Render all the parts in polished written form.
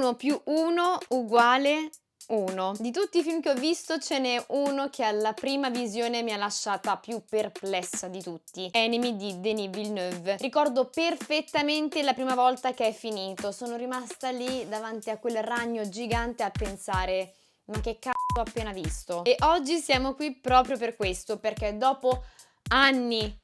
1 più 1 uguale 1. Di tutti i film che ho visto ce n'è uno che alla prima visione mi ha lasciata più perplessa di tutti. Enemy di Denis Villeneuve. Ricordo perfettamente la prima volta che è finito. Sono rimasta lì davanti a quel ragno gigante a pensare: ma che cazzo ho appena visto? E oggi siamo qui proprio per questo, perché dopo anni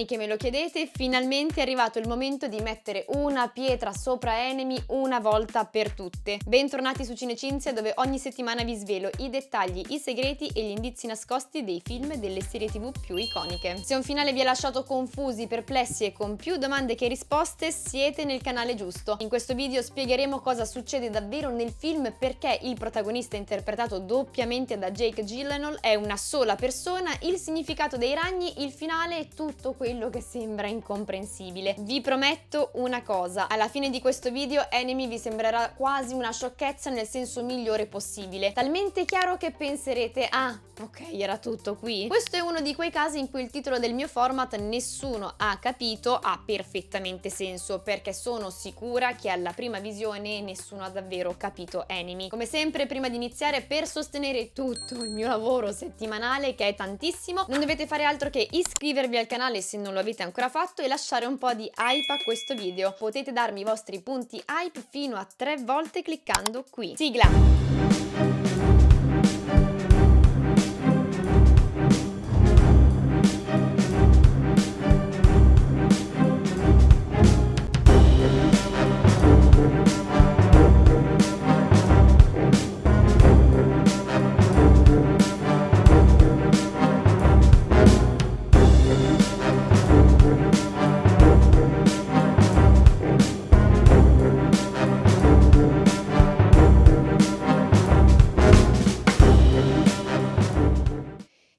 che me lo chiedete, finalmente è arrivato il momento di mettere una pietra sopra Enemy una volta per tutte. Bentornati su Cinecinzia, dove ogni settimana vi svelo i dettagli, i segreti e gli indizi nascosti dei film e delle serie TV più iconiche. Se un finale vi ha lasciato confusi, perplessi e con più domande che risposte, siete nel canale giusto. In questo video spiegheremo cosa succede davvero nel film, perché il protagonista, interpretato doppiamente da Jake Gyllenhaal, è una sola persona, il significato dei ragni, il finale e tutto quello che sembra incomprensibile. Vi prometto una cosa: alla fine di questo video Enemy vi sembrerà quasi una sciocchezza nel senso migliore possibile, talmente chiaro che penserete: ah, ok, era tutto qui. Questo è uno di quei casi in cui il titolo del mio format "Nessuno ha capito" ha perfettamente senso, perché sono sicura che alla prima visione nessuno ha davvero capito Enemy. Come sempre, prima di iniziare, per sostenere tutto il mio lavoro settimanale, che è tantissimo, non dovete fare altro che iscrivervi al canale se non lo avete ancora fatto e lasciare un po' di hype a questo video. Potete darmi i vostri punti hype fino a 3 volte cliccando qui. Sigla!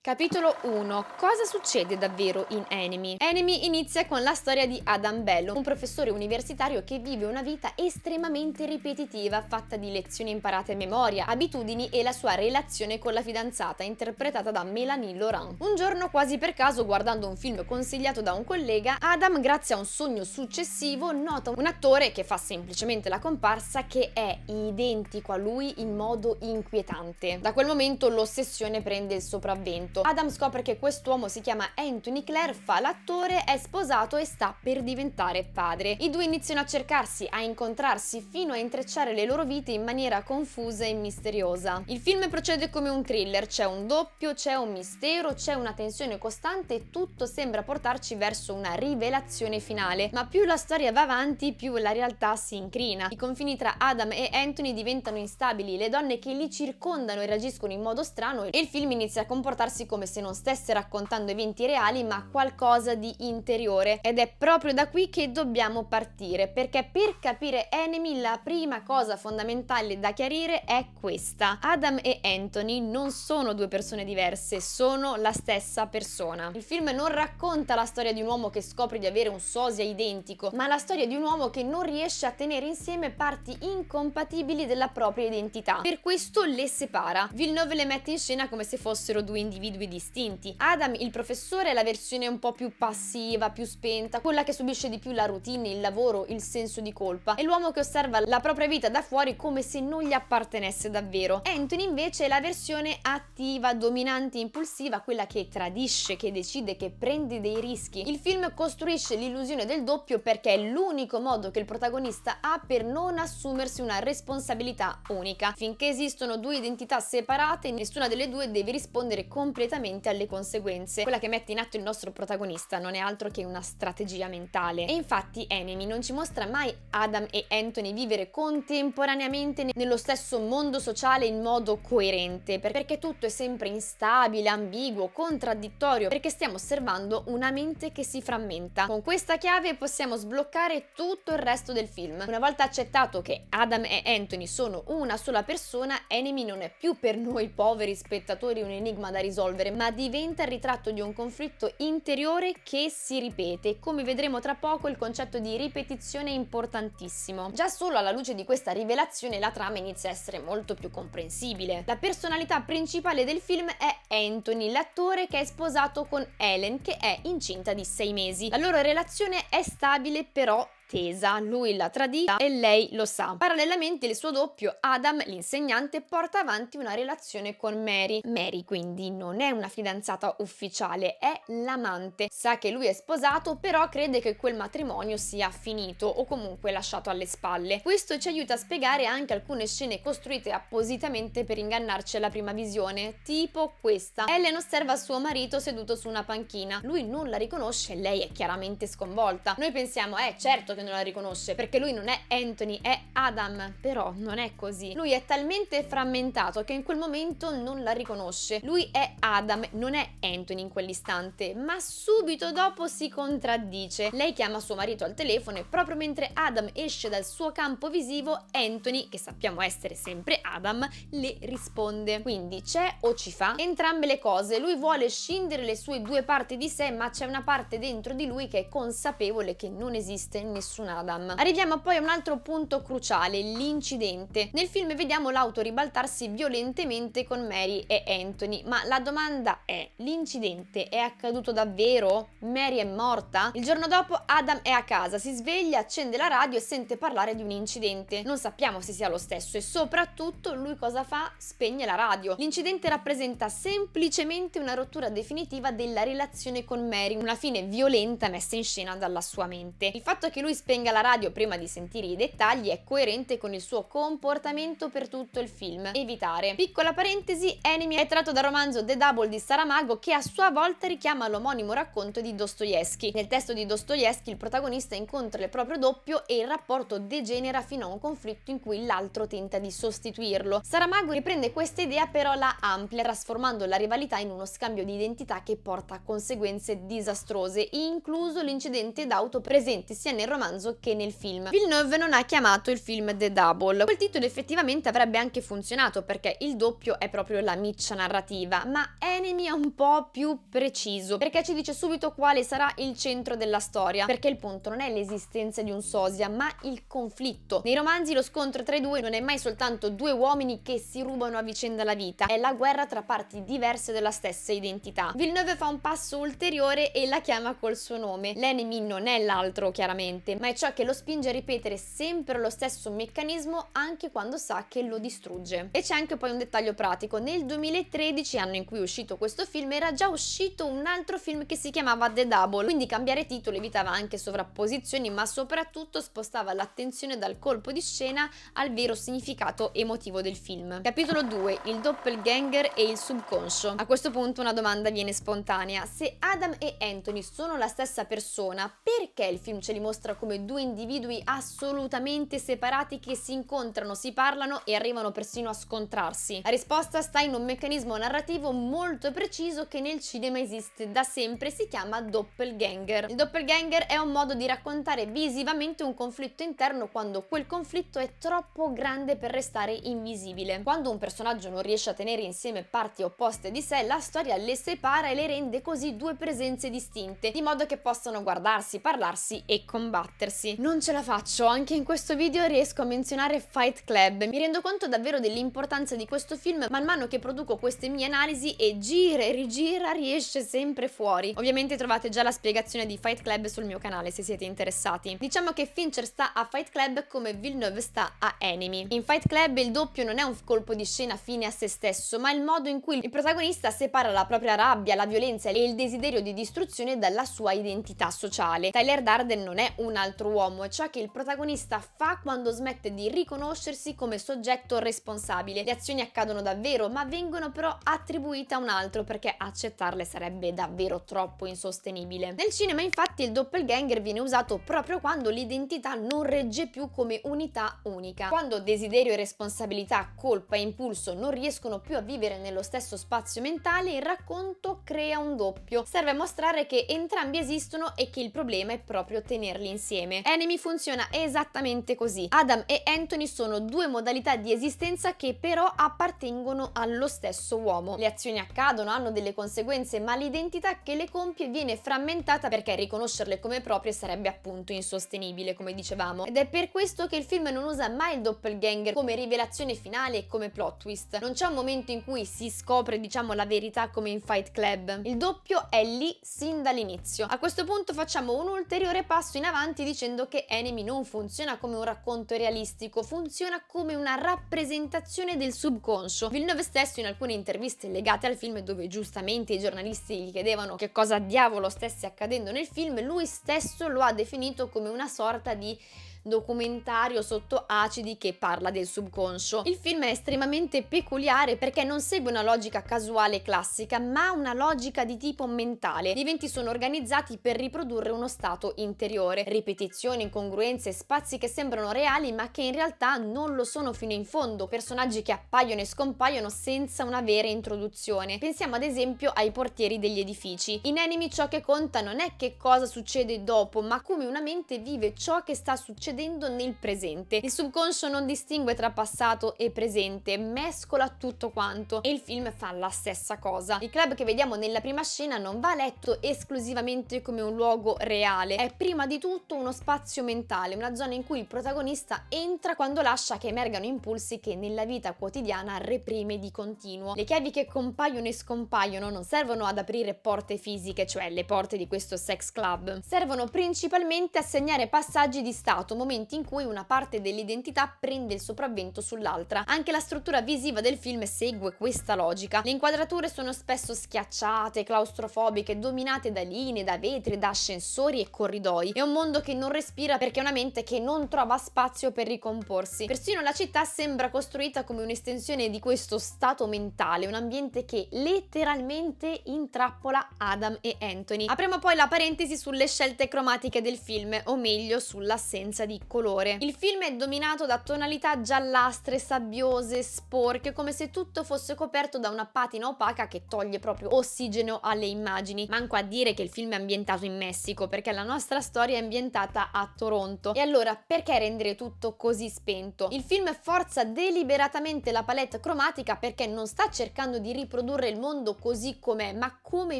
Capitolo 1. Cosa succede davvero in Enemy? Enemy inizia con la storia di Adam Bello, un professore universitario che vive una vita estremamente ripetitiva, fatta di lezioni imparate a memoria, abitudini e la sua relazione con la fidanzata, interpretata da Mélanie Laurent. Un giorno, quasi per caso, guardando un film consigliato da un collega, Adam, grazie a un sogno successivo, nota un attore che fa semplicemente la comparsa che è identico a lui in modo inquietante. Da quel momento l'ossessione prende il sopravvento. Adam scopre che quest'uomo si chiama Anthony Clare, fa l'attore, è sposato e sta per diventare padre. I due iniziano a cercarsi, a incontrarsi, fino a intrecciare le loro vite in maniera confusa e misteriosa. Il film procede come un thriller, c'è un doppio, c'è un mistero, c'è una tensione costante e tutto sembra portarci verso una rivelazione finale. Ma più la storia va avanti, più la realtà si incrina. I confini tra Adam e Anthony diventano instabili, le donne che li circondano reagiscono in modo strano e il film inizia a comportarsi come se non stesse raccontando eventi reali ma qualcosa di interiore. Ed è proprio da qui che dobbiamo partire, perché per capire Enemy la prima cosa fondamentale da chiarire è questa: Adam e Anthony non sono due persone diverse, sono la stessa persona. Il film non racconta la storia di un uomo che scopre di avere un sosia identico, ma la storia di un uomo che non riesce a tenere insieme parti incompatibili della propria identità. Per questo le separa. Villeneuve le mette in scena come se fossero due individui distinti. Adam, il professore, è la versione un po' più passiva, più spenta, quella che subisce di più la routine, il lavoro, il senso di colpa, è l'uomo che osserva la propria vita da fuori come se non gli appartenesse davvero. Anthony invece è la versione attiva, dominante, impulsiva, quella che tradisce, che decide, che prende dei rischi. Il film costruisce l'illusione del doppio perché è l'unico modo che il protagonista ha per non assumersi una responsabilità unica. Finché esistono due identità separate, nessuna delle due deve rispondere completamente alle conseguenze. Quella che mette in atto il nostro protagonista non è altro che una strategia mentale. E infatti Enemy non ci mostra mai Adam e Anthony vivere contemporaneamente nello stesso mondo sociale in modo coerente, perché tutto è sempre instabile, ambiguo, contraddittorio, perché stiamo osservando una mente che si frammenta. Con questa chiave possiamo sbloccare tutto il resto del film. Una volta accettato che Adam e Anthony sono una sola persona, Enemy non è più per noi poveri spettatori un enigma da risolvere, ma diventa il ritratto di un conflitto interiore che si ripete. Come vedremo tra poco, il concetto di ripetizione è importantissimo. Già solo alla luce di questa rivelazione la trama inizia a essere molto più comprensibile. La personalità principale del film è Anthony, l'attore che è sposato con Helen, che è incinta di 6 mesi. La loro relazione è stabile, però attesa, lui l'ha tradita e lei lo sa. Parallelamente il suo doppio, Adam, l'insegnante, porta avanti una relazione con Mary. Mary quindi non è una fidanzata ufficiale, è l'amante. Sa che lui è sposato, però crede che quel matrimonio sia finito o comunque lasciato alle spalle. Questo ci aiuta a spiegare anche alcune scene costruite appositamente per ingannarci alla prima visione, tipo questa. Ellen osserva suo marito seduto su una panchina. Lui non la riconosce e lei è chiaramente sconvolta. Noi pensiamo, certo che non la riconosce, perché lui non è Anthony, è Adam. Però non è così. Lui è talmente frammentato che in quel momento non la riconosce. Lui è Adam, non è Anthony in quell'istante, ma subito dopo si contraddice. Lei chiama suo marito al telefono e proprio mentre Adam esce dal suo campo visivo, Anthony, che sappiamo essere sempre Adam, le risponde. Quindi c'è o ci fa entrambe le cose. Lui vuole scindere le sue due parti di sé, ma c'è una parte dentro di lui che è consapevole che non esiste nessun Adam. Arriviamo poi a un altro punto cruciale, l'incidente. Nel film vediamo l'auto ribaltarsi violentemente con Mary e Anthony, ma la domanda è: l'incidente è accaduto davvero? Mary è morta? Il giorno dopo Adam è a casa, si sveglia, accende la radio e sente parlare di un incidente. Non sappiamo se sia lo stesso e soprattutto lui cosa fa? Spegne la radio. L'incidente rappresenta semplicemente una rottura definitiva della relazione con Mary, una fine violenta messa in scena dalla sua mente. Il fatto che lui spenga la radio prima di sentire i dettagli è coerente con il suo comportamento per tutto il film. Evitare. Piccola parentesi, Enemy è tratto dal romanzo The Double di Saramago, che a sua volta richiama l'omonimo racconto di Dostoevsky. Nel testo di Dostoevsky il protagonista incontra il proprio doppio e il rapporto degenera fino a un conflitto in cui l'altro tenta di sostituirlo. Saramago riprende questa idea, però la amplia, trasformando la rivalità in uno scambio di identità che porta a conseguenze disastrose, incluso l'incidente d'auto presente sia nel romanzo che nel film. Villeneuve non ha chiamato il film The Double. Quel titolo effettivamente avrebbe anche funzionato perché il doppio è proprio la miccia narrativa, ma Enemy è un po' più preciso perché ci dice subito quale sarà il centro della storia, perché il punto non è l'esistenza di un sosia ma il conflitto. Nei romanzi lo scontro tra i due non è mai soltanto due uomini che si rubano a vicenda la vita, è la guerra tra parti diverse della stessa identità. Villeneuve fa un passo ulteriore e la chiama col suo nome. L'enemy non è l'altro chiaramente, ma è ciò che lo spinge a ripetere sempre lo stesso meccanismo anche quando sa che lo distrugge. E c'è anche poi un dettaglio pratico: nel 2013, anno in cui è uscito questo film, era già uscito un altro film che si chiamava The Double, quindi cambiare titolo evitava anche sovrapposizioni, ma soprattutto spostava l'attenzione dal colpo di scena al vero significato emotivo del film. Capitolo 2: il doppelganger e il subconscio. A questo punto una domanda viene spontanea: se Adam e Anthony sono la stessa persona, perché il film ce li mostra come due individui assolutamente separati che si incontrano, si parlano e arrivano persino a scontrarsi? La risposta sta in un meccanismo narrativo molto preciso che nel cinema esiste da sempre, si chiama doppelganger. Il doppelganger è un modo di raccontare visivamente un conflitto interno quando quel conflitto è troppo grande per restare invisibile. Quando un personaggio non riesce a tenere insieme parti opposte di sé, la storia le separa e le rende così due presenze distinte, di modo che possano guardarsi, parlarsi e combattersi. Non ce la faccio, anche in questo video riesco a menzionare Fight Club. Mi rendo conto davvero dell'importanza di questo film man mano che produco queste mie analisi e gira e rigira riesce sempre fuori. Ovviamente trovate già la spiegazione di Fight Club sul mio canale se siete interessati. Diciamo che Fincher sta a Fight Club come Villeneuve sta a Enemy. In Fight Club il doppio non è un colpo di scena fine a se stesso, ma il modo in cui il protagonista separa la propria rabbia, la violenza e il desiderio di distruzione dalla sua identità sociale. Tyler Durden non è un altro uomo, è ciò che il protagonista fa quando smette di riconoscersi come soggetto responsabile. Le azioni accadono davvero, ma vengono però attribuite a un altro perché accettarle sarebbe davvero troppo insostenibile. Nel cinema infatti il doppelganger viene usato proprio quando l'identità non regge più come unità unica. Quando desiderio e responsabilità, colpa e impulso non riescono più a vivere nello stesso spazio mentale, il racconto crea un doppio. Serve a mostrare che entrambi esistono e che il problema è proprio tenerli insieme. Enemy funziona esattamente così. Adam e Anthony sono due modalità di esistenza che però appartengono allo stesso uomo. Le azioni accadono, hanno delle conseguenze, ma l'identità che le compie viene frammentata perché riconoscerle come proprie sarebbe appunto insostenibile, come dicevamo. Ed è per questo che il film non usa mai il doppelganger come rivelazione finale e come plot twist. Non c'è un momento in cui si scopre, diciamo, la verità come in Fight Club. Il doppio è lì sin dall'inizio. A questo punto facciamo un ulteriore passo in avanti infatti dicendo che Enemy non funziona come un racconto realistico, funziona come una rappresentazione del subconscio. Villeneuve stesso, in alcune interviste legate al film, dove giustamente i giornalisti gli chiedevano che cosa diavolo stesse accadendo nel film, lui stesso lo ha definito come una sorta di documentario sotto acidi che parla del subconscio. Il film è estremamente peculiare perché non segue una logica casuale e classica, ma una logica di tipo mentale. Gli eventi sono organizzati per riprodurre uno stato interiore, ripetizioni, incongruenze, spazi che sembrano reali ma che in realtà non lo sono fino in fondo, personaggi che appaiono e scompaiono senza una vera introduzione. Pensiamo ad esempio ai portieri degli edifici. In Enemy ciò che conta non è che cosa succede dopo, ma come una mente vive ciò che sta succedendo nel presente. Il subconscio non distingue tra passato e presente, mescola tutto quanto, e il film fa la stessa cosa. Il club che vediamo nella prima scena non va letto esclusivamente come un luogo reale, è prima di tutto uno spazio mentale, una zona in cui il protagonista entra quando lascia che emergano impulsi che nella vita quotidiana reprime di continuo. Le chiavi che compaiono e scompaiono non servono ad aprire porte fisiche, cioè le porte di questo sex club, servono principalmente a segnare passaggi di stato, momenti in cui una parte dell'identità prende il sopravvento sull'altra. Anche la struttura visiva del film segue questa logica. Le inquadrature sono spesso schiacciate, claustrofobiche, dominate da linee, da vetri, da ascensori e corridoi. È un mondo che non respira perché è una mente che non trova spazio per ricomporsi. Persino la città sembra costruita come un'estensione di questo stato mentale, un ambiente che letteralmente intrappola Adam e Anthony. Apriamo poi la parentesi sulle scelte cromatiche del film, o meglio sull'assenza di colore. Il film è dominato da tonalità giallastre, sabbiose, sporche, come se tutto fosse coperto da una patina opaca che toglie proprio ossigeno alle immagini. Manco a dire che il film è ambientato in Messico, perché la nostra storia è ambientata a Toronto. E allora perché rendere tutto così spento? Il film forza deliberatamente la palette cromatica perché non sta cercando di riprodurre il mondo così com'è, ma come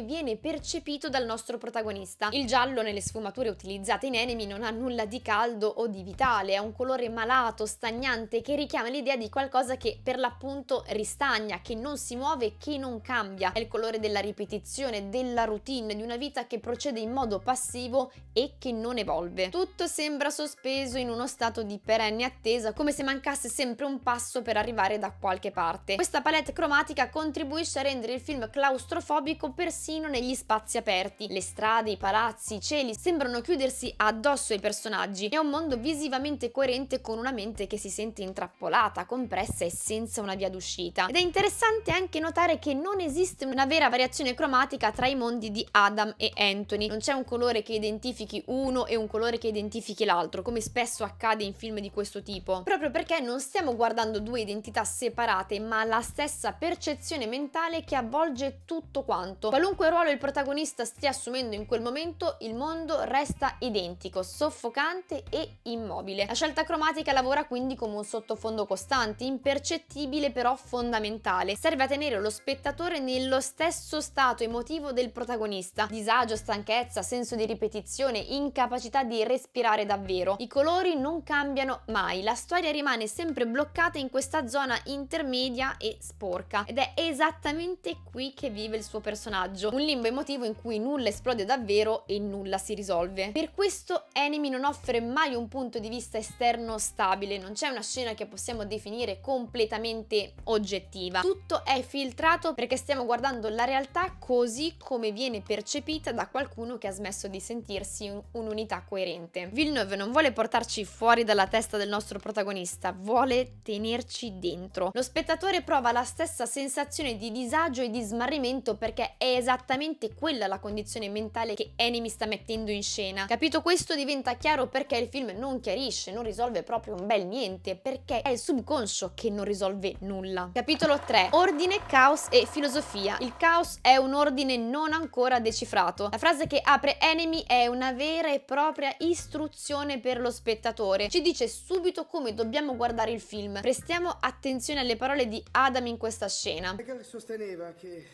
viene percepito dal nostro protagonista. Il giallo nelle sfumature utilizzate in Enemy non ha nulla di caldo o di vitale, è un colore malato, stagnante, che richiama l'idea di qualcosa che per l'appunto ristagna, che non si muove, che non cambia. È il colore della ripetizione, della routine, di una vita che procede in modo passivo e che non evolve. Tutto sembra sospeso in uno stato di perenne attesa, come se mancasse sempre un passo per arrivare da qualche parte. Questa palette cromatica contribuisce a rendere il film claustrofobico persino negli spazi aperti. Le strade, i palazzi, i cieli sembrano chiudersi addosso ai personaggi. È un mondo visivamente coerente con una mente che si sente intrappolata, compressa e senza una via d'uscita. Ed è interessante anche notare che non esiste una vera variazione cromatica tra i mondi di Adam e Anthony. Non c'è un colore che identifichi uno e un colore che identifichi l'altro, come spesso accade in film di questo tipo, proprio perché non stiamo guardando due identità separate, ma la stessa percezione mentale che avvolge tutto quanto. Qualunque ruolo il protagonista stia assumendo in quel momento, il mondo resta identico, soffocante e immobile. La scelta cromatica lavora quindi come un sottofondo costante, impercettibile però fondamentale. Serve a tenere lo spettatore nello stesso stato emotivo del protagonista. Disagio, stanchezza, senso di ripetizione, incapacità di respirare davvero. I colori non cambiano mai, la storia rimane sempre bloccata in questa zona intermedia e sporca. Ed è esattamente qui che vive il suo personaggio, un limbo emotivo in cui nulla esplode davvero e nulla si risolve. Per questo Enemy non offre mai un punto di vista esterno stabile, non c'è una scena che possiamo definire completamente oggettiva. Tutto è filtrato perché stiamo guardando la realtà così come viene percepita da qualcuno che ha smesso di sentirsi un'unità coerente. Villeneuve non vuole portarci fuori dalla testa del nostro protagonista, vuole tenerci dentro. Lo spettatore prova la stessa sensazione di disagio e di smarrimento perché è esattamente quella la condizione mentale che Enemy sta mettendo in scena. Capito questo, diventa chiaro perché il film non chiarisce, non risolve proprio un bel niente, perché è il subconscio che non risolve nulla. Capitolo 3. Ordine, caos e filosofia. Il caos è un ordine non ancora decifrato. La frase che apre Enemy è una vera e propria istruzione per lo spettatore. Ci dice subito come dobbiamo guardare il film. Prestiamo attenzione alle parole di Adam in questa scena. Hegel sosteneva che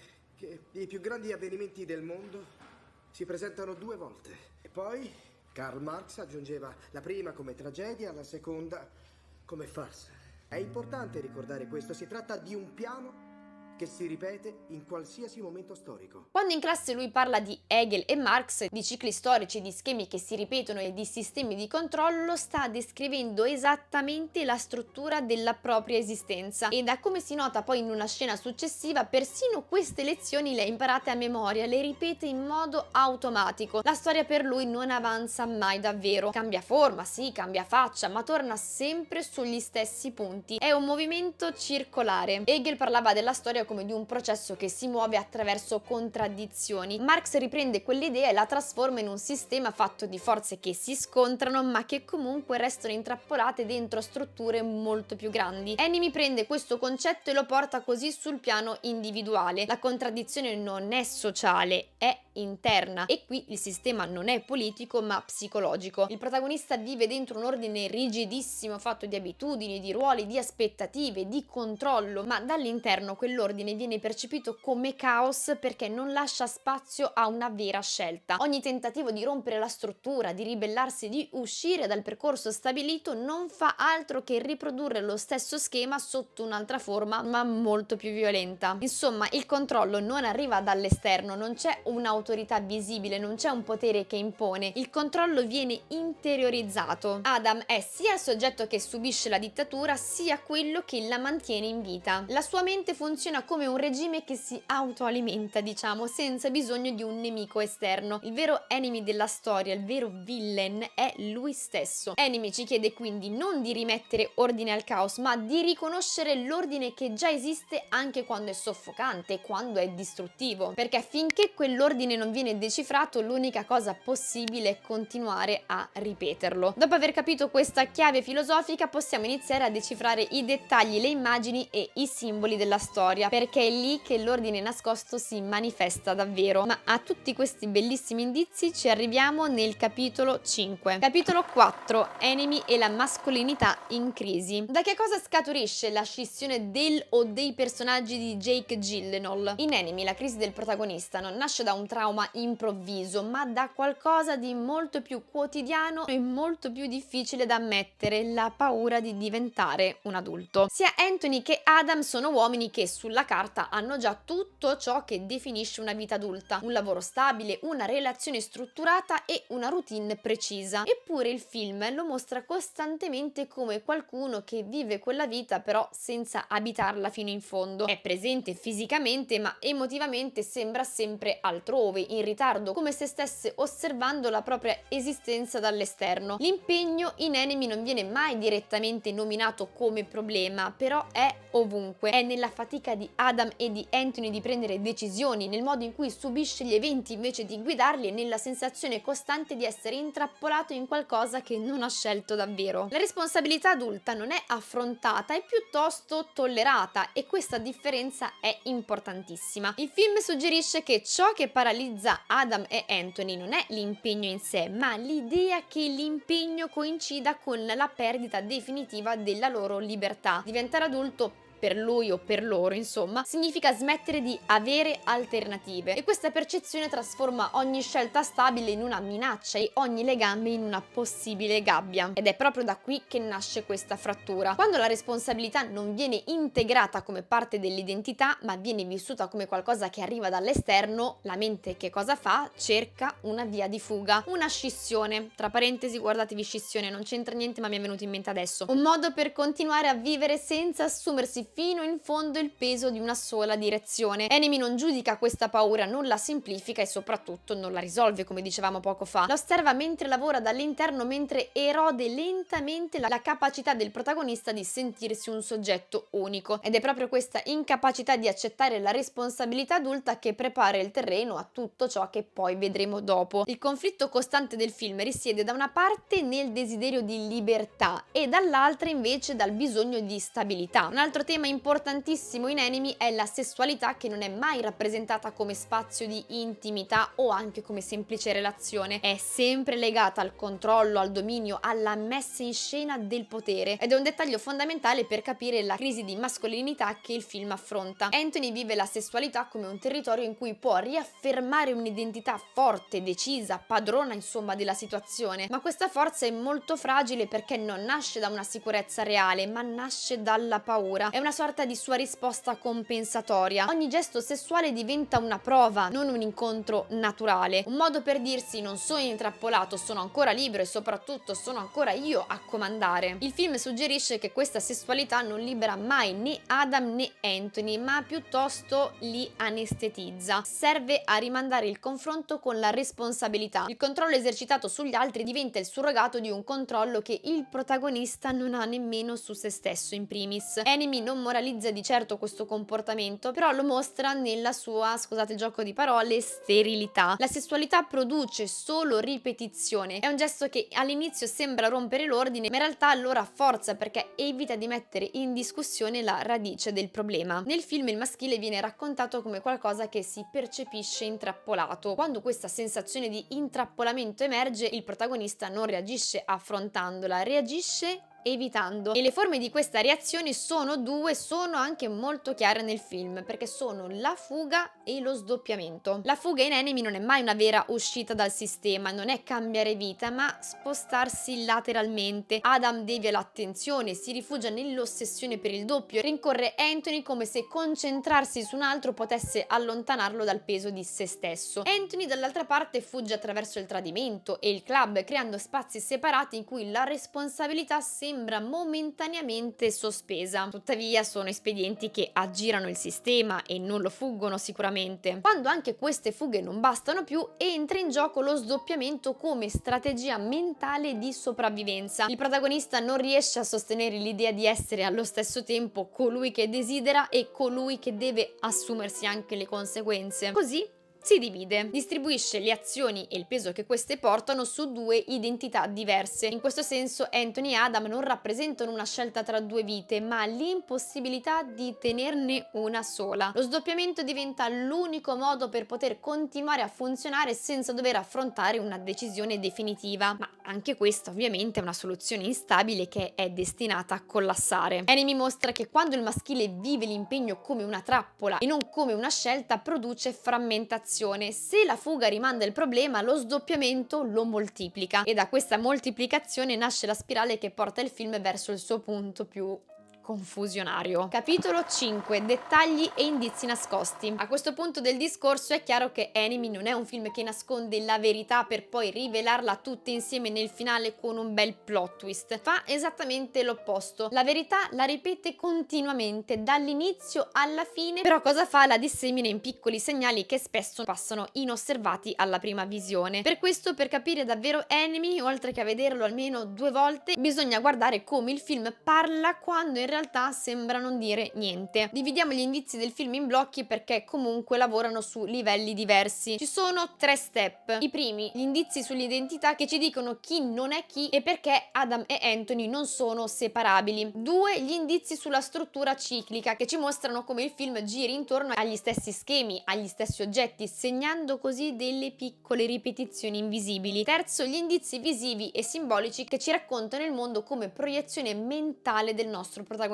i più grandi avvenimenti del mondo si presentano due volte. E poi Karl Marx aggiungeva la prima come tragedia, la seconda come farsa. È importante ricordare questo, si tratta di un piano che si ripete in qualsiasi momento storico. Quando in classe lui parla di Hegel e Marx, di cicli storici, di schemi che si ripetono e di sistemi di controllo, sta descrivendo esattamente la struttura della propria esistenza. E da come si nota poi in una scena successiva, persino queste lezioni le ha imparate a memoria, le ripete in modo automatico. La storia per lui non avanza mai davvero. Cambia forma, sì, cambia faccia, ma torna sempre sugli stessi punti. È un movimento circolare. Hegel parlava della storia come di un processo che si muove attraverso contraddizioni. Marx riprende quell'idea e la trasforma in un sistema fatto di forze che si scontrano ma che comunque restano intrappolate dentro strutture molto più grandi. Enemy prende questo concetto e lo porta così sul piano individuale. La contraddizione non è sociale, è interna e qui il sistema non è politico ma psicologico. Il protagonista vive dentro un ordine rigidissimo fatto di abitudini, di ruoli, di aspettative, di controllo, ma dall'interno quell'ordine viene percepito come caos perché non lascia spazio a una vera scelta. Ogni tentativo di rompere la struttura, di ribellarsi, di uscire dal percorso stabilito non fa altro che riprodurre lo stesso schema sotto un'altra forma ma molto più violenta. Insomma, il controllo non arriva dall'esterno, non c'è un'autorità visibile, non c'è un potere che impone, il controllo viene interiorizzato. Adam è sia il soggetto che subisce la dittatura sia quello che la mantiene in vita. La sua mente funziona come un regime che si autoalimenta, diciamo, senza bisogno di un nemico esterno. Il vero enemy della storia, il vero villain è lui stesso. Enemy ci chiede quindi non di rimettere ordine al caos, ma di riconoscere l'ordine che già esiste anche quando è soffocante, quando è distruttivo, perché finché quell'ordine non viene decifrato, l'unica cosa possibile è continuare a ripeterlo. Dopo aver capito questa chiave filosofica, possiamo iniziare a decifrare i dettagli, le immagini e i simboli della storia, perché è lì che l'ordine nascosto si manifesta davvero. Ma a tutti questi bellissimi indizi ci arriviamo nel capitolo 5. Capitolo 4: Enemy e la mascolinità in crisi. Da che cosa scaturisce la scissione del o dei personaggi di Jake Gyllenhaal? In Enemy la crisi del protagonista non nasce da un trauma improvviso, ma da qualcosa di molto più quotidiano e molto più difficile da ammettere: la paura di diventare un adulto. Sia Anthony che Adam sono uomini che sulla carta hanno già tutto ciò che definisce una vita adulta: un lavoro stabile, una relazione strutturata e una routine precisa. Eppure il film lo mostra costantemente come qualcuno che vive quella vita però senza abitarla fino in fondo. È presente fisicamente ma emotivamente sembra sempre altrove, in ritardo, come se stesse osservando la propria esistenza dall'esterno. L'impegno in Enemy non viene mai direttamente nominato come problema, però è ovunque. È nella fatica di Adam e di Anthony di prendere decisioni, nel modo in cui subisce gli eventi invece di guidarli e nella sensazione costante di essere intrappolato in qualcosa che non ha scelto davvero. La responsabilità adulta non è affrontata, è piuttosto tollerata e questa differenza è importantissima. Il film suggerisce che ciò che paralizza Adam e Anthony non è l'impegno in sé, ma l'idea che l'impegno coincida con la perdita definitiva della loro libertà. Diventare adulto per lui o per loro, insomma, significa smettere di avere alternative e questa percezione trasforma ogni scelta stabile in una minaccia e ogni legame in una possibile gabbia. Ed è proprio da qui che nasce questa frattura. Quando la responsabilità non viene integrata come parte dell'identità, ma viene vissuta come qualcosa che arriva dall'esterno, la mente che cosa fa? Cerca una via di fuga, una scissione. Tra parentesi, guardatevi scissione, non c'entra niente ma mi è venuto in mente adesso. Un modo per continuare a vivere senza assumersi fino in fondo il peso di una sola direzione. Enemy non giudica questa paura, non la semplifica e soprattutto non la risolve, come dicevamo poco fa. La osserva mentre lavora dall'interno, mentre erode lentamente la capacità del protagonista di sentirsi un soggetto unico. Ed è proprio questa incapacità di accettare la responsabilità adulta che prepara il terreno a tutto ciò che poi vedremo dopo. Il conflitto costante del film risiede da una parte nel desiderio di libertà e dall'altra invece dal bisogno di stabilità. Un altro tema importantissimo in Enemy è la sessualità, che non è mai rappresentata come spazio di intimità o anche come semplice relazione, è sempre legata al controllo, al dominio, alla messa in scena del potere ed è un dettaglio fondamentale per capire la crisi di mascolinità che il film affronta. Anthony vive la sessualità come un territorio in cui può riaffermare un'identità forte, decisa, padrona insomma della situazione, ma questa forza è molto fragile perché non nasce da una sicurezza reale ma nasce dalla paura. È una una sorta di sua risposta compensatoria. Ogni gesto sessuale diventa una prova, non un incontro naturale, un modo per dirsi non sono intrappolato, sono ancora libero e soprattutto sono ancora io a comandare. Il film suggerisce che questa sessualità non libera mai né Adam né Anthony, ma piuttosto li anestetizza. Serve a rimandare il confronto con la responsabilità. Il controllo esercitato sugli altri diventa il surrogato di un controllo che il protagonista non ha nemmeno su se stesso in primis. Enemy non moralizza di certo questo comportamento, però lo mostra nella sua, scusate il gioco di parole, sterilità. La sessualità produce solo ripetizione. È un gesto che all'inizio sembra rompere l'ordine, ma in realtà lo rafforza perché evita di mettere in discussione la radice del problema. Nel film il maschile viene raccontato come qualcosa che si percepisce intrappolato. Quando questa sensazione di intrappolamento emerge, il protagonista non reagisce affrontandola, reagisce evitando. E le forme di questa reazione sono due, sono anche molto chiare nel film, perché sono la fuga e lo sdoppiamento. La fuga in Enemy non è mai una vera uscita dal sistema, non è cambiare vita, ma spostarsi lateralmente. Adam devia l'attenzione, si rifugia nell'ossessione per il doppio, rincorre Anthony come se concentrarsi su un altro potesse allontanarlo dal peso di se stesso. Anthony dall'altra parte fugge attraverso il tradimento e il club, creando spazi separati in cui la responsabilità sembra momentaneamente sospesa. Tuttavia sono espedienti che aggirano il sistema e non lo fuggono sicuramente. Quando anche queste fughe non bastano più, entra in gioco lo sdoppiamento come strategia mentale di sopravvivenza. Il protagonista non riesce a sostenere l'idea di essere allo stesso tempo colui che desidera e colui che deve assumersi anche le conseguenze. Così si divide, distribuisce le azioni e il peso che queste portano su due identità diverse. In questo senso Anthony e Adam non rappresentano una scelta tra due vite, ma l'impossibilità di tenerne una sola. Lo sdoppiamento diventa l'unico modo per poter continuare a funzionare senza dover affrontare una decisione definitiva, ma anche questa ovviamente è una soluzione instabile che è destinata a collassare. Enemy mostra che quando il maschile vive l'impegno come una trappola e non come una scelta, produce frammentazione. Se la fuga rimanda il problema, lo sdoppiamento lo moltiplica e da questa moltiplicazione nasce la spirale che porta il film verso il suo punto più confusionario. Capitolo 5. Dettagli e indizi nascosti. A questo punto del discorso è chiaro che Enemy non è un film che nasconde la verità per poi rivelarla tutta insieme nel finale con un bel plot twist. Fa esattamente l'opposto. La verità la ripete continuamente dall'inizio alla fine, però cosa fa? La dissemina in piccoli segnali che spesso passano inosservati alla prima visione. Per questo, per capire davvero Enemy, oltre che a vederlo almeno 2 volte, bisogna guardare come il film parla quando in realtà sembra non dire niente. Dividiamo gli indizi del film in blocchi perché comunque lavorano su livelli diversi. Ci sono 3 step. I primi, gli indizi sull'identità che ci dicono chi non è chi e perché Adam e Anthony non sono separabili. 2, gli indizi sulla struttura ciclica che ci mostrano come il film giri intorno agli stessi schemi, agli stessi oggetti, segnando così delle piccole ripetizioni invisibili. Terzo, gli indizi visivi e simbolici che ci raccontano il mondo come proiezione mentale del nostro protagonista.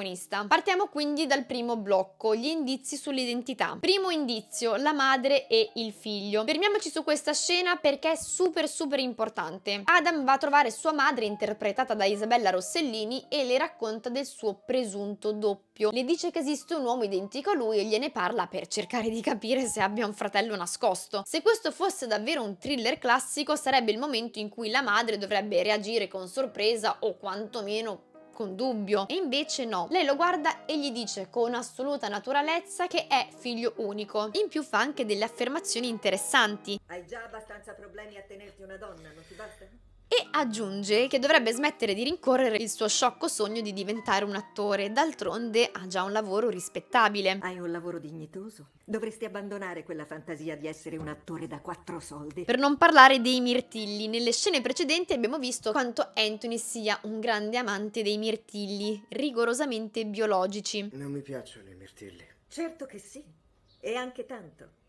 Partiamo quindi dal primo blocco, gli indizi sull'identità. Primo indizio, la madre e il figlio. Fermiamoci su questa scena perché è super importante. Adam va a trovare sua madre, interpretata da Isabella Rossellini, e le racconta del suo presunto doppio. Le dice che esiste un uomo identico a lui e gliene parla per cercare di capire se abbia un fratello nascosto. Se questo fosse davvero un thriller classico, sarebbe il momento in cui la madre dovrebbe reagire con sorpresa o quantomeno con dubbio, e invece no, lei lo guarda e gli dice con assoluta naturalezza che è figlio unico. In più fa anche delle affermazioni interessanti. Hai già abbastanza problemi a tenerti una donna, non ti basta? E aggiunge che dovrebbe smettere di rincorrere il suo sciocco sogno di diventare un attore, d'altronde ha già un lavoro rispettabile. Hai un lavoro dignitoso? Dovresti abbandonare quella fantasia di essere un attore da 4 soldi. Per non parlare dei mirtilli, nelle scene precedenti abbiamo visto quanto Anthony sia un grande amante dei mirtilli, rigorosamente biologici. Non mi piacciono i mirtilli. Certo che sì, e anche tanto.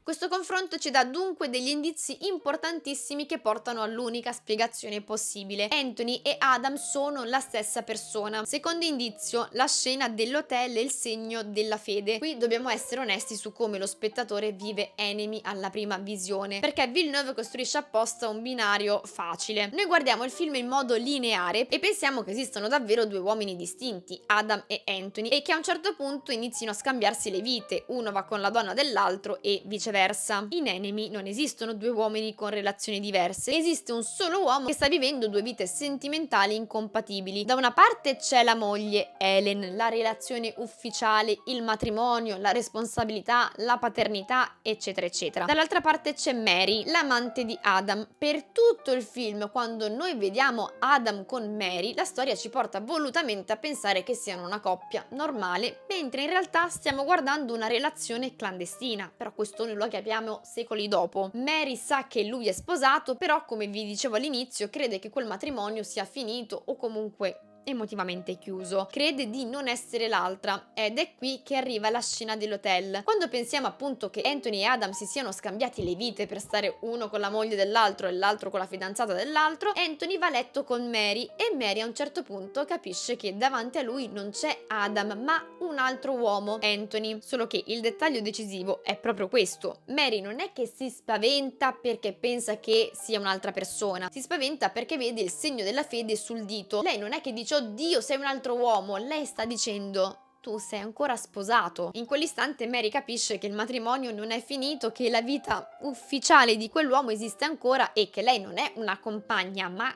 Questo confronto ci dà dunque degli indizi importantissimi che portano all'unica spiegazione possibile. Anthony e Adam sono la stessa persona. Secondo indizio, la scena dell'hotel è il segno della fede. Qui dobbiamo essere onesti su come lo spettatore vive Enemy alla prima visione, perché Villeneuve costruisce apposta un binario facile. Noi guardiamo il film in modo lineare e pensiamo che esistano davvero due uomini distinti, Adam e Anthony, e che a un certo punto inizino a scambiarsi le vite, uno va con la donna dell'altro e viceversa. In Enemy non esistono due uomini con relazioni diverse, esiste un solo uomo che sta vivendo due vite sentimentali incompatibili. Da una parte c'è la moglie, Helen, la relazione ufficiale, il matrimonio, la responsabilità, la paternità, eccetera eccetera. Dall'altra parte c'è Mary, l'amante di Adam. Per tutto il film, quando noi vediamo Adam con Mary, la storia ci porta volutamente a pensare che siano una coppia normale, mentre in realtà stiamo guardando una relazione clandestina, però questo noi lo capiamo secoli dopo. Mary sa che lui è sposato, però come vi dicevo all'inizio crede che quel matrimonio sia finito o comunque emotivamente chiuso, crede di non essere l'altra ed è qui che arriva la scena dell'hotel. Quando pensiamo appunto che Anthony e Adam si siano scambiati le vite per stare uno con la moglie dell'altro e l'altro con la fidanzata dell'altro, Anthony va a letto con Mary e Mary a un certo punto capisce che davanti a lui non c'è Adam ma un altro uomo, Anthony. Solo che il dettaglio decisivo è proprio questo: Mary non è che si spaventa perché pensa che sia un'altra persona, si spaventa perché vede il segno della fede sul dito. Lei non è che dice oddio sei un altro uomo, lei sta dicendo tu sei ancora sposato. In quell'istante Mary capisce che il matrimonio non è finito, che la vita ufficiale di quell'uomo esiste ancora e che lei non è una compagna ma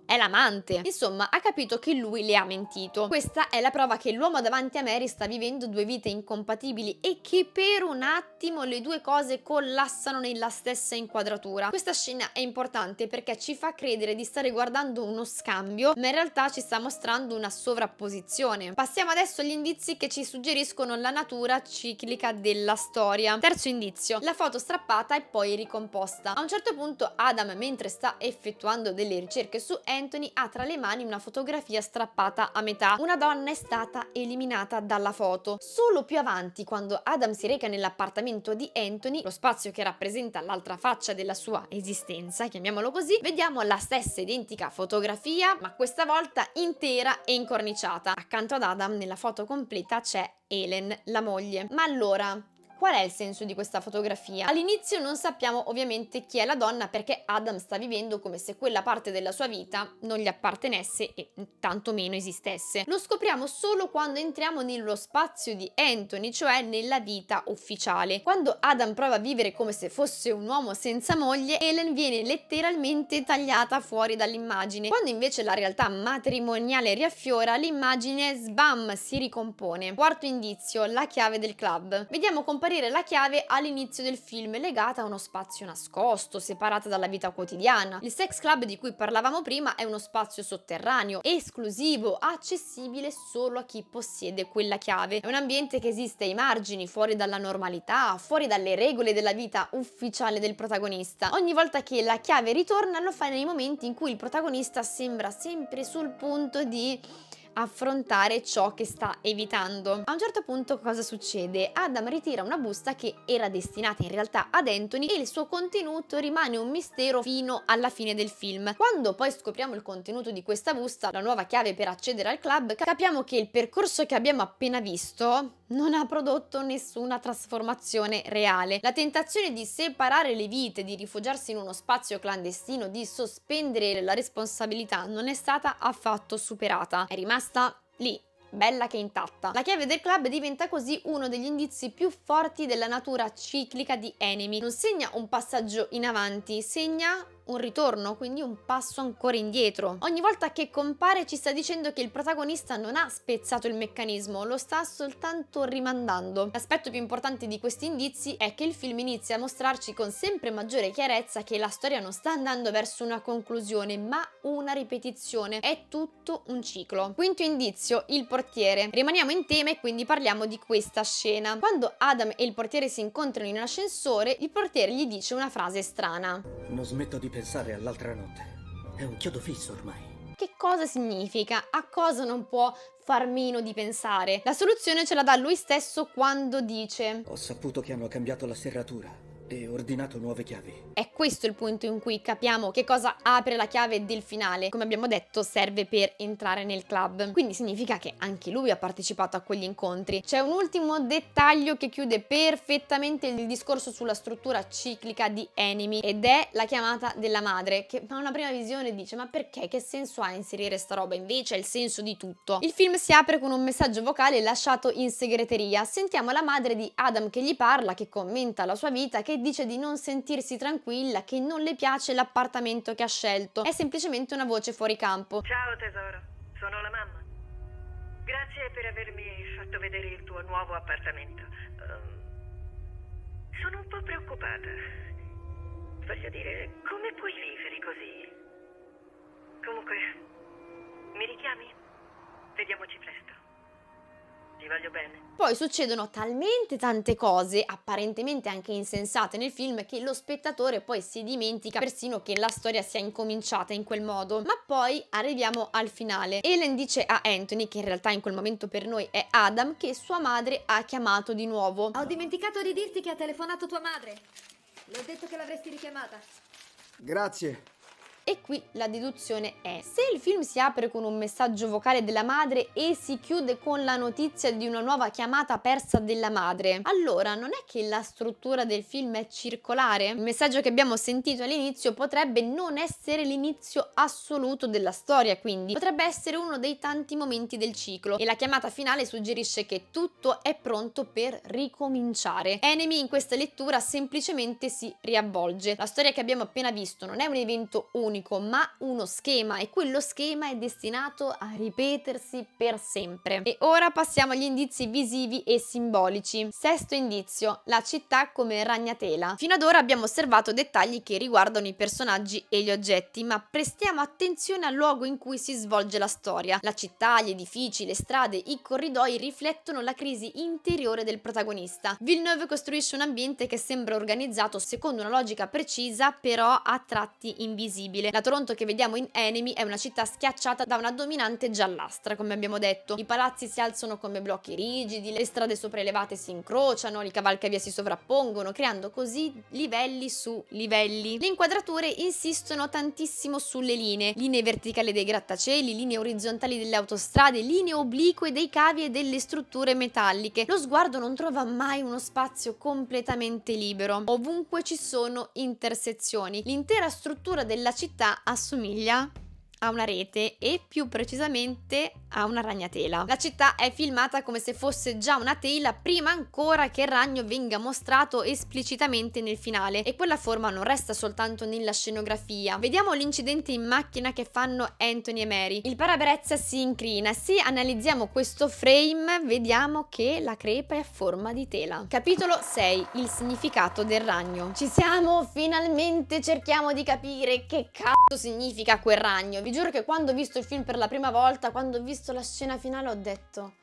è l'amante. Insomma, ha capito che lui le ha mentito. Questa è la prova che l'uomo davanti a Mary sta vivendo due vite incompatibili e che per un attimo le due cose collassano nella stessa inquadratura. Questa scena è importante perché ci fa credere di stare guardando uno scambio, ma in realtà ci sta mostrando una sovrapposizione. Passiamo adesso agli indizi che ci suggeriscono la natura ciclica della storia. Terzo indizio: la foto strappata e poi ricomposta. A un certo punto Adam, mentre sta effettuando delle ricerche su Anthony, ha tra le mani una fotografia strappata a metà. Una donna è stata eliminata dalla foto. Solo più avanti, quando Adam si reca nell'appartamento di Anthony, lo spazio che rappresenta l'altra faccia della sua esistenza, chiamiamolo così, vediamo la stessa identica fotografia, ma questa volta intera e incorniciata. Accanto ad Adam, nella foto completa, c'è Helen, la moglie. Ma allora, qual è il senso di questa fotografia? All'inizio non sappiamo ovviamente chi è la donna perché Adam sta vivendo come se quella parte della sua vita non gli appartenesse e tantomeno esistesse. Lo scopriamo solo quando entriamo nello spazio di Anthony, cioè nella vita ufficiale. Quando Adam prova a vivere come se fosse un uomo senza moglie, Helen viene letteralmente tagliata fuori dall'immagine. Quando invece la realtà matrimoniale riaffiora, l'immagine sbam si ricompone. Quarto indizio: la chiave del club. Vediamo comparire la chiave all'inizio del film, legata a uno spazio nascosto, separata dalla vita quotidiana. Il sex club di cui parlavamo prima è uno spazio sotterraneo, esclusivo, accessibile solo a chi possiede quella chiave. È un ambiente che esiste ai margini, fuori dalla normalità, fuori dalle regole della vita ufficiale del protagonista. Ogni volta che la chiave ritorna, lo fa nei momenti in cui il protagonista sembra sempre sul punto di affrontare ciò che sta evitando. A un certo punto cosa succede? Adam ritira una busta che era destinata in realtà ad Anthony e il suo contenuto rimane un mistero fino alla fine del film. Quando poi scopriamo il contenuto di questa busta, la nuova chiave per accedere al club, capiamo che il percorso che abbiamo appena visto non ha prodotto nessuna trasformazione reale. La tentazione di separare le vite, di rifugiarsi in uno spazio clandestino, di sospendere la responsabilità non è stata affatto superata. È rimasta lì, bella che intatta. La chiave del club diventa così uno degli indizi più forti della natura ciclica di Enemy. Non segna un passaggio in avanti, segna un ritorno, quindi un passo ancora indietro. Ogni volta che compare ci sta dicendo che il protagonista non ha spezzato il meccanismo, lo sta soltanto rimandando. L'aspetto più importante di questi indizi è che il film inizia a mostrarci con sempre maggiore chiarezza che la storia non sta andando verso una conclusione, ma una ripetizione. È tutto un ciclo. Quinto indizio: il portiere. Rimaniamo in tema e quindi parliamo di questa scena. Quando Adam e il portiere si incontrano in ascensore, il portiere gli dice una frase strana. Non smetto di pensare all'altra notte. È un chiodo fisso ormai. Che cosa significa? A cosa non può far meno di pensare? La soluzione ce la dà lui stesso quando dice: Ho saputo che hanno cambiato la serratura. e ordinato nuove chiavi. È questo il punto in cui capiamo che cosa apre la chiave del finale. Come abbiamo detto, serve per entrare nel club. Quindi significa che anche lui ha partecipato a quegli incontri. C'è un ultimo dettaglio che chiude perfettamente il discorso sulla struttura ciclica di Enemy, ed è la chiamata della madre, che a una prima visione dice: ma perché? Che senso ha inserire sta roba? Invece è il senso di tutto. Il film si apre con un messaggio vocale lasciato in segreteria. Sentiamo la madre di Adam che gli parla, che commenta la sua vita, che dice di non sentirsi tranquilla, che non le piace l'appartamento che ha scelto. È semplicemente una voce fuori campo. Ciao tesoro, sono la mamma. Grazie per avermi fatto vedere il tuo nuovo appartamento. Sono un po' preoccupata. Voglio dire, come puoi vivere così? Comunque, mi richiami? Vediamoci presto. Ti voglio bene. Poi succedono talmente tante cose, apparentemente anche insensate nel film, che lo spettatore poi si dimentica persino che la storia sia incominciata in quel modo. Ma poi arriviamo al finale. Helen dice a Anthony, che in realtà in quel momento per noi è Adam, che sua madre ha chiamato di nuovo. Ho dimenticato di dirti che ha telefonato tua madre. Le ho detto che l'avresti richiamata. Grazie. E qui la deduzione è: se il film si apre con un messaggio vocale della madre e si chiude con la notizia di una nuova chiamata persa della madre, allora non è che la struttura del film è circolare? Il messaggio che abbiamo sentito all'inizio potrebbe non essere l'inizio assoluto della storia, quindi potrebbe essere uno dei tanti momenti del ciclo, e la chiamata finale suggerisce che tutto è pronto per ricominciare. Enemy in questa lettura semplicemente si riavvolge. La storia che abbiamo appena visto non è un evento unico, ma uno schema, e quello schema è destinato a ripetersi per sempre. E ora passiamo agli indizi visivi e simbolici. Sesto indizio: la città come ragnatela. Fino ad ora abbiamo osservato dettagli che riguardano i personaggi e gli oggetti, ma prestiamo attenzione al luogo in cui si svolge la storia. La città, gli edifici, le strade, i corridoi riflettono la crisi interiore del protagonista. Villeneuve costruisce un ambiente che sembra organizzato secondo una logica precisa, però a tratti invisibile. La Toronto che vediamo in Enemy è una città schiacciata da una dominante giallastra, come abbiamo detto. I palazzi si alzano come blocchi rigidi, le strade sopraelevate si incrociano, i cavalcavia si sovrappongono, creando così livelli su livelli. Le inquadrature insistono tantissimo sulle linee verticali dei grattacieli, linee orizzontali delle autostrade, linee oblique dei cavi e delle strutture metalliche. Lo sguardo non trova mai uno spazio completamente libero. Ovunque ci sono intersezioni. L'intera struttura della città assomiglia a una rete, e più precisamente a una ragnatela. La città è filmata come se fosse già una tela prima ancora che il ragno venga mostrato esplicitamente nel finale, e quella forma non resta soltanto nella scenografia. Vediamo l'incidente in macchina che fanno Anthony e Mary. Il parabrezza si incrina. Se analizziamo questo frame vediamo che la crepa è a forma di tela. Capitolo 6: il significato del ragno. Ci siamo, finalmente cerchiamo di capire che cazzo significa quel ragno. Vi giuro che quando ho visto il film per la prima volta, quando ho visto la scena finale, ho detto: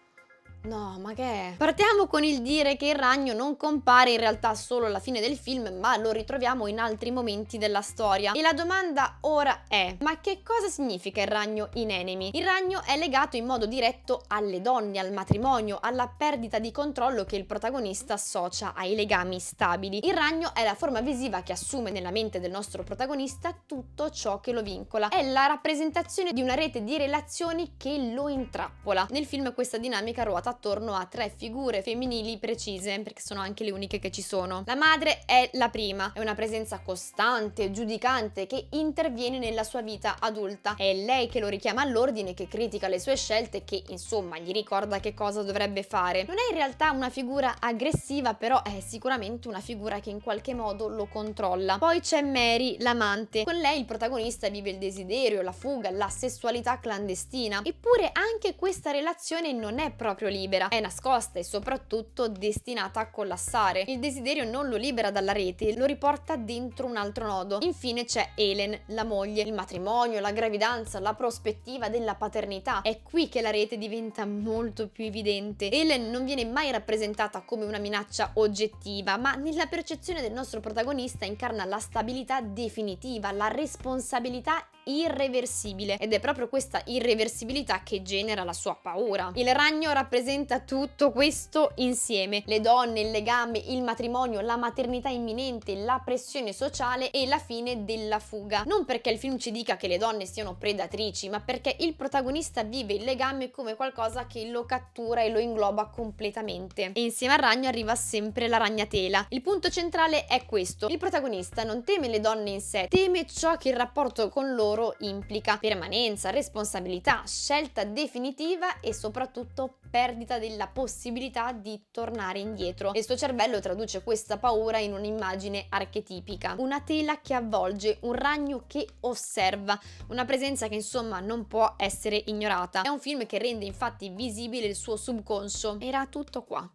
no, ma che è? Partiamo con il dire che il ragno non compare in realtà solo alla fine del film, ma lo ritroviamo in altri momenti della storia. E la domanda ora è: ma che cosa significa il ragno in Enemy? Il ragno è legato in modo diretto alle donne, al matrimonio, alla perdita di controllo che il protagonista associa ai legami stabili. Il ragno è la forma visiva che assume nella mente del nostro protagonista tutto ciò che lo vincola. È la rappresentazione di una rete di relazioni che lo intrappola. Nel film questa dinamica ruota attorno a 3 figure femminili precise, perché sono anche le uniche che ci sono. La madre è la prima, è una presenza costante, giudicante, che interviene nella sua vita adulta. È lei che lo richiama all'ordine, che critica le sue scelte, che insomma gli ricorda che cosa dovrebbe fare. Non è in realtà una figura aggressiva, però è sicuramente una figura che in qualche modo lo controlla. Poi c'è Mary, l'amante. Con lei il protagonista vive il desiderio, la fuga, la sessualità clandestina. Eppure anche questa relazione non è proprio libera, è nascosta e soprattutto destinata a collassare. Il desiderio non lo libera dalla rete, lo riporta dentro un altro nodo. Infine c'è Helen, la moglie, il matrimonio, la gravidanza, la prospettiva della paternità. È qui che la rete diventa molto più evidente. Helen non viene mai rappresentata come una minaccia oggettiva, ma nella percezione del nostro protagonista incarna la stabilità definitiva, la responsabilità irreversibile ed è proprio questa irreversibilità che genera la sua paura. Il ragno rappresenta tutto questo insieme: le donne, il legame, il matrimonio, la maternità imminente, la pressione sociale e la fine della fuga. Non perché il film ci dica che le donne siano predatrici, ma perché il protagonista vive il legame come qualcosa che lo cattura e lo ingloba completamente. E insieme al ragno arriva sempre la ragnatela. Il punto centrale è questo: il protagonista non teme le donne in sé, teme ciò che il rapporto con loro implica: permanenza, responsabilità, scelta definitiva e soprattutto perdita della possibilità di tornare indietro. Il suo cervello traduce questa paura in un'immagine archetipica: una tela che avvolge, un ragno che osserva, una presenza che insomma non può essere ignorata. È un film che rende infatti visibile il suo subconscio. Era tutto qua.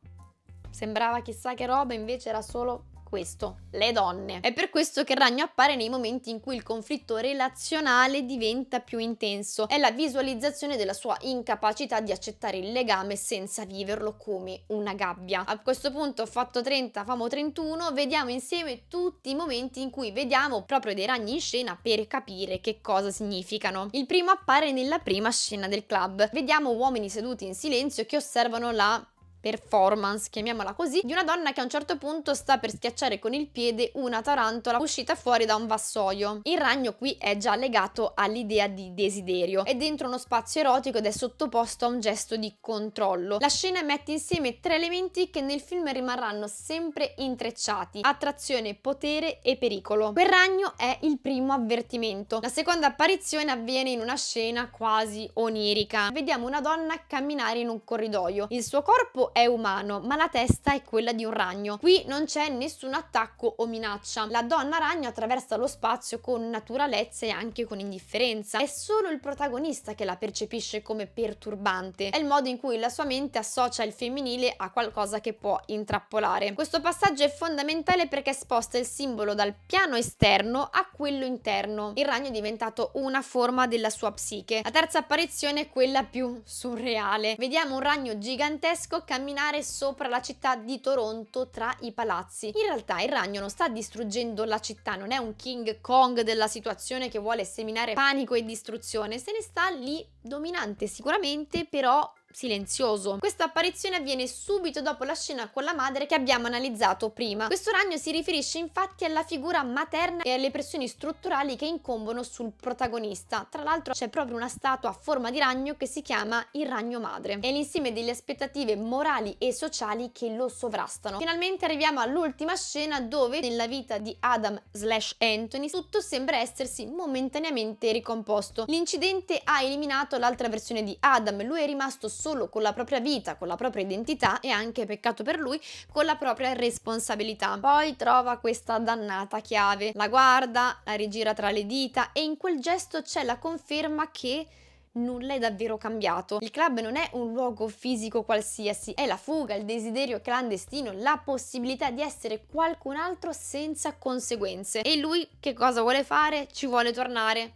Sembrava chissà che roba, invece era solo questo: le donne. È per questo che il ragno appare nei momenti in cui il conflitto relazionale diventa più intenso. È la visualizzazione della sua incapacità di accettare il legame senza viverlo come una gabbia. A questo punto, fatto 30, famo 31, vediamo insieme tutti i momenti in cui vediamo proprio dei ragni in scena per capire che cosa significano. Il primo appare nella prima scena del club. Vediamo uomini seduti in silenzio che osservano la performance, chiamiamola così, di una donna che a un certo punto sta per schiacciare con il piede una tarantola uscita fuori da un vassoio. Il ragno qui è già legato all'idea di desiderio, è dentro uno spazio erotico ed è sottoposto a un gesto di controllo. La scena mette insieme tre elementi che nel film rimarranno sempre intrecciati: attrazione, potere e pericolo. Quel ragno è il primo avvertimento. La seconda apparizione avviene in una scena quasi onirica. Vediamo una donna camminare in un corridoio. Il suo corpo è umano, ma la testa è quella di un ragno. Qui non c'è nessun attacco o minaccia. La donna ragno attraversa lo spazio con naturalezza e anche con indifferenza. È solo il protagonista che la percepisce come perturbante. È il modo in cui la sua mente associa il femminile a qualcosa che può intrappolare. Questo passaggio è fondamentale perché sposta il simbolo dal piano esterno a quello interno. Il ragno è diventato una forma della sua psiche. La terza apparizione è quella più surreale. Vediamo un ragno gigantesco camminare sopra la città di Toronto tra i palazzi. In realtà il ragno non sta distruggendo la città, non è un King Kong della situazione che vuole seminare panico e distruzione, se ne sta lì dominante sicuramente, però silenzioso. Questa apparizione avviene subito dopo la scena con la madre che abbiamo analizzato prima. Questo ragno si riferisce infatti alla figura materna e alle pressioni strutturali che incombono sul protagonista. Tra l'altro c'è proprio una statua a forma di ragno che si chiama il ragno madre. È l'insieme delle aspettative morali e sociali che lo sovrastano. Finalmente arriviamo all'ultima scena dove nella vita di Adam/Anthony tutto sembra essersi momentaneamente ricomposto. L'incidente ha eliminato l'altra versione di Adam, lui è rimasto solo con la propria vita, con la propria identità e anche, peccato per lui, con la propria responsabilità. Poi trova questa dannata chiave, la guarda, la rigira tra le dita e in quel gesto c'è la conferma che nulla è davvero cambiato. Il club non è un luogo fisico qualsiasi, è la fuga, il desiderio clandestino, la possibilità di essere qualcun altro senza conseguenze. E lui che cosa vuole fare? Ci vuole tornare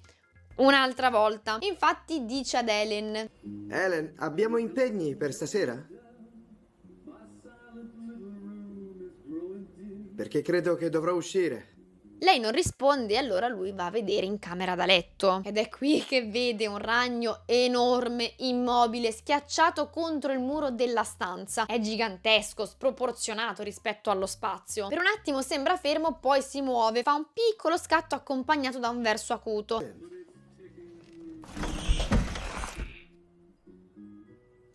un'altra volta. Infatti dice ad Helen: Helen, abbiamo impegni per stasera? Perché credo che dovrò uscire. Lei non risponde e allora lui va a vedere in camera da letto. Ed è qui che vede un ragno enorme, immobile, schiacciato contro il muro della stanza. È gigantesco, sproporzionato rispetto allo spazio. Per un attimo sembra fermo, poi si muove, fa un piccolo scatto accompagnato da un verso acuto.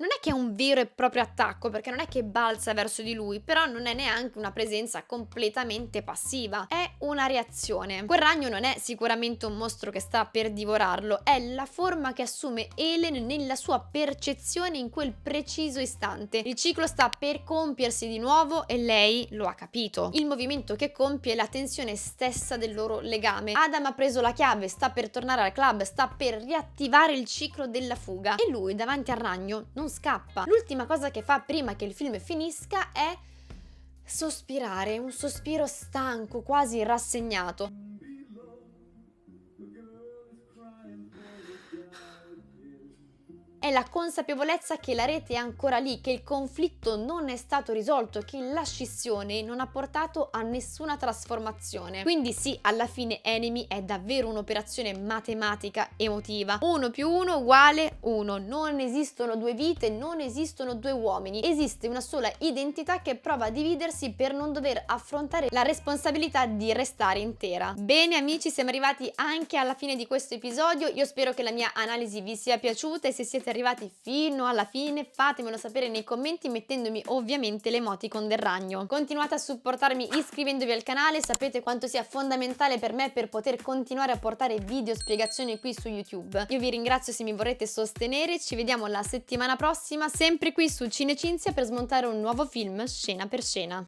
Non è che è un vero e proprio attacco, perché non è che balza verso di lui, però non è neanche una presenza completamente passiva, è una reazione. Quel ragno non è sicuramente un mostro che sta per divorarlo, è la forma che assume Helen nella sua percezione in quel preciso istante. Il ciclo sta per compiersi di nuovo e lei lo ha capito. Il movimento che compie è la tensione stessa del loro legame. Adam ha preso la chiave, sta per tornare al club, sta per riattivare il ciclo della fuga e lui davanti al ragno non scappa. L'ultima cosa che fa prima che il film finisca è sospirare, un sospiro stanco, quasi rassegnato. è la consapevolezza che la rete è ancora lì, che il conflitto non è stato risolto, che la scissione non ha portato a nessuna trasformazione. Quindi sì, alla fine Enemy è davvero un'operazione matematica emotiva. 1 più 1 uguale 1. Non esistono due vite, non esistono due uomini. Esiste una sola identità che prova a dividersi per non dover affrontare la responsabilità di restare intera. Bene amici, siamo arrivati anche alla fine di questo episodio. Io spero che la mia analisi vi sia piaciuta e se siete arrivati fino alla fine fatemelo sapere nei commenti mettendomi ovviamente l'emoticon del ragno. Continuate a supportarmi iscrivendovi al canale, sapete quanto sia fondamentale per me per poter continuare a portare video spiegazioni qui su YouTube. Io vi ringrazio se mi vorrete sostenere, ci vediamo la settimana prossima sempre qui su Cinecinzia per smontare un nuovo film scena per scena.